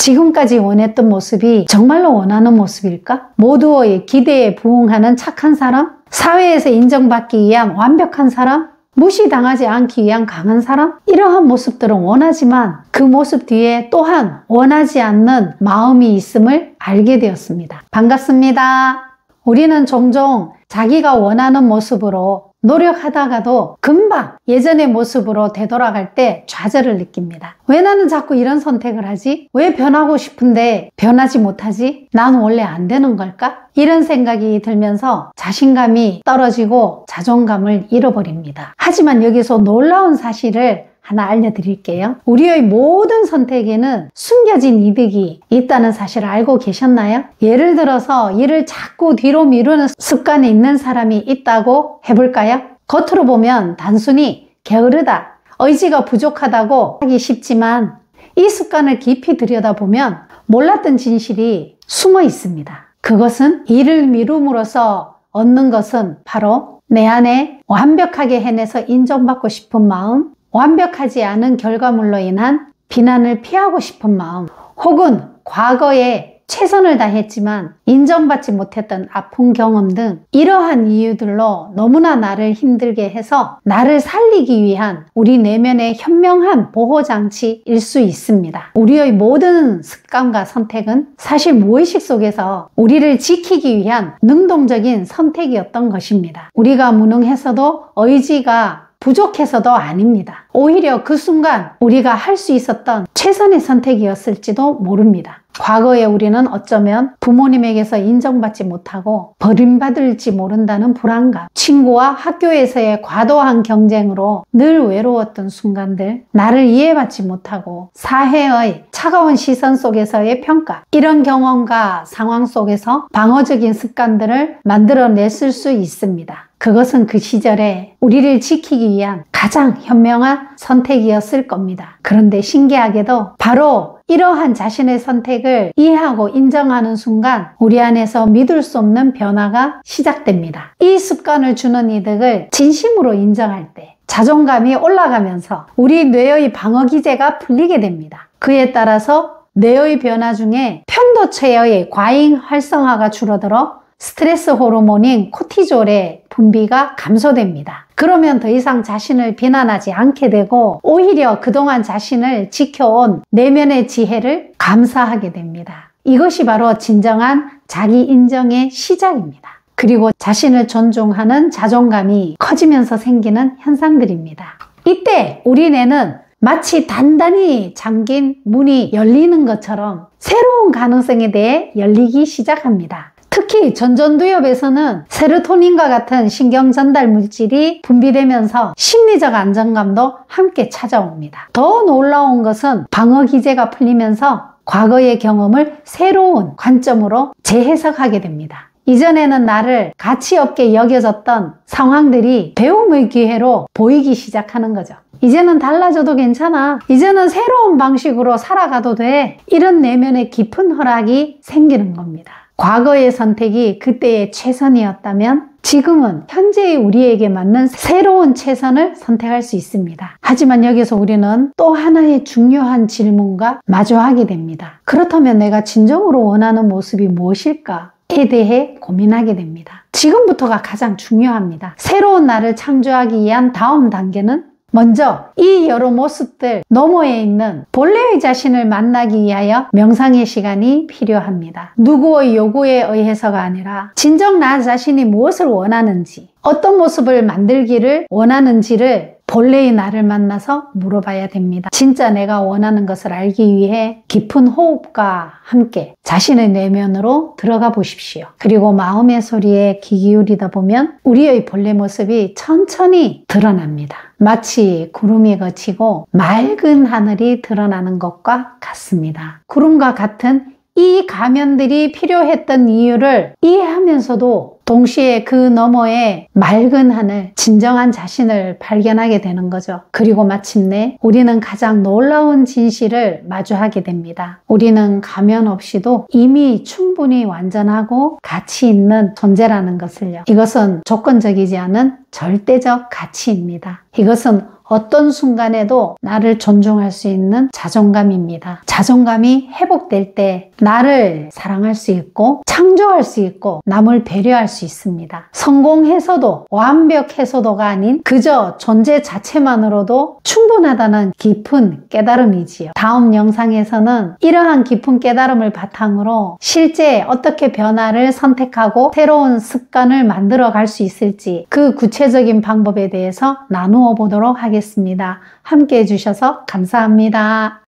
지금까지 원했던 모습이 정말로 원하는 모습일까? 모두의 기대에 부응하는 착한 사람? 사회에서 인정받기 위한 완벽한 사람? 무시당하지 않기 위한 강한 사람? 이러한 모습들은 원하지만 그 모습 뒤에 또한 원하지 않는 마음이 있음을 알게 되었습니다. 반갑습니다. 우리는 종종 자기가 원하는 모습으로 노력하다가도 금방 예전의 모습으로 되돌아갈 때 좌절을 느낍니다. 왜 나는 자꾸 이런 선택을 하지? 왜 변하고 싶은데 변하지 못하지? 난 원래 안 되는 걸까? 이런 생각이 들면서 자신감이 떨어지고 자존감을 잃어버립니다. 하지만 여기서 놀라운 사실을 하나 알려드릴게요. 우리의 모든 선택에는 숨겨진 이득이 있다는 사실을 알고 계셨나요? 예를 들어서 일을 자꾸 뒤로 미루는 습관이 있는 사람이 있다고 해볼까요? 겉으로 보면 단순히 게으르다, 의지가 부족하다고 하기 쉽지만 이 습관을 깊이 들여다보면 몰랐던 진실이 숨어 있습니다. 그것은 일을 미룸으로써 얻는 것은 바로 내 안에 완벽하게 해내서 인정받고 싶은 마음, 완벽하지 않은 결과물로 인한 비난을 피하고 싶은 마음, 혹은 과거에 최선을 다했지만 인정받지 못했던 아픈 경험 등 이러한 이유들로 너무나 나를 힘들게 해서 나를 살리기 위한 우리 내면의 현명한 보호장치일 수 있습니다. 우리의 모든 습관과 선택은 사실 무의식 속에서 우리를 지키기 위한 능동적인 선택이었던 것입니다. 우리가 무능해서도 의지가 부족해서도 아닙니다. 오히려 그 순간 우리가 할 수 있었던 최선의 선택이었을지도 모릅니다. 과거에 우리는 어쩌면 부모님에게서 인정받지 못하고 버림받을지 모른다는 불안감, 친구와 학교에서의 과도한 경쟁으로 늘 외로웠던 순간들, 나를 이해받지 못하고 사회의 차가운 시선 속에서의 평가, 이런 경험과 상황 속에서 방어적인 습관들을 만들어냈을 수 있습니다. 그것은 그 시절에 우리를 지키기 위한 가장 현명한 선택이었을 겁니다. 그런데 신기하게도 바로 이러한 자신의 선택을 이해하고 인정하는 순간 우리 안에서 믿을 수 없는 변화가 시작됩니다. 이 습관을 주는 이득을 진심으로 인정할 때 자존감이 올라가면서 우리 뇌의 방어 기제가 풀리게 됩니다. 그에 따라서 뇌의 변화 중에 편도체의 과잉 활성화가 줄어들어 스트레스 호르몬인 코티졸의 분비가 감소됩니다. 그러면 더 이상 자신을 비난하지 않게 되고 오히려 그동안 자신을 지켜온 내면의 지혜를 감사하게 됩니다. 이것이 바로 진정한 자기 인정의 시작입니다. 그리고 자신을 존중하는 자존감이 커지면서 생기는 현상들입니다. 이때 우리 뇌는 마치 단단히 잠긴 문이 열리는 것처럼 새로운 가능성에 대해 열리기 시작합니다. 특히 전전두엽에서는 세로토닌과 같은 신경 전달 물질이 분비되면서 심리적 안정감도 함께 찾아옵니다. 더 놀라운 것은 방어 기제가 풀리면서 과거의 경험을 새로운 관점으로 재해석하게 됩니다. 이전에는 나를 가치 없게 여겨졌던 상황들이 배움의 기회로 보이기 시작하는 거죠. 이제는 달라져도 괜찮아. 이제는 새로운 방식으로 살아가도 돼. 이런 내면의 깊은 허락이 생기는 겁니다. 과거의 선택이 그때의 최선이었다면 지금은 현재의 우리에게 맞는 새로운 최선을 선택할 수 있습니다. 하지만 여기서 우리는 또 하나의 중요한 질문과 마주하게 됩니다. 그렇다면 내가 진정으로 원하는 모습이 무엇일까에 대해 고민하게 됩니다. 지금부터가 가장 중요합니다. 새로운 나를 창조하기 위한 다음 단계는 먼저 이 여러 모습들 너머에 있는 본래의 자신을 만나기 위하여 명상의 시간이 필요합니다. 누구의 요구에 의해서가 아니라 진정 나 자신이 무엇을 원하는지, 어떤 모습을 만들기를 원하는지를 본래의 나를 만나서 물어봐야 됩니다. 진짜 내가 원하는 것을 알기 위해 깊은 호흡과 함께 자신의 내면으로 들어가 보십시오. 그리고 마음의 소리에 귀 기울이다 보면 우리의 본래 모습이 천천히 드러납니다. 마치 구름이 걷히고 맑은 하늘이 드러나는 것과 같습니다. 구름과 같은 이 가면들이 필요했던 이유를 이해하면서도 동시에 그 너머에 맑은 하늘, 진정한 자신을 발견하게 되는 거죠. 그리고 마침내 우리는 가장 놀라운 진실을 마주하게 됩니다. 우리는 가면 없이도 이미 충분히 완전하고 가치 있는 존재라는 것을요. 이것은 조건적이지 않은 절대적 가치입니다. 이것은 어떤 순간에도 나를 존중할 수 있는 자존감입니다. 자존감이 회복될 때 나를 사랑할 수 있고 창조할 수 있고 남을 배려할 수 있습니다. 성공해서도 완벽해서도가 아닌 그저 존재 자체만으로도 충분하다는 깊은 깨달음이지요. 다음 영상에서는 이러한 깊은 깨달음을 바탕으로 실제 어떻게 변화를 선택하고 새로운 습관을 만들어 갈 수 있을지 그 구체적인 방법에 대해서 나누어 보도록 하겠습니다. 함께 해주셔서 감사합니다.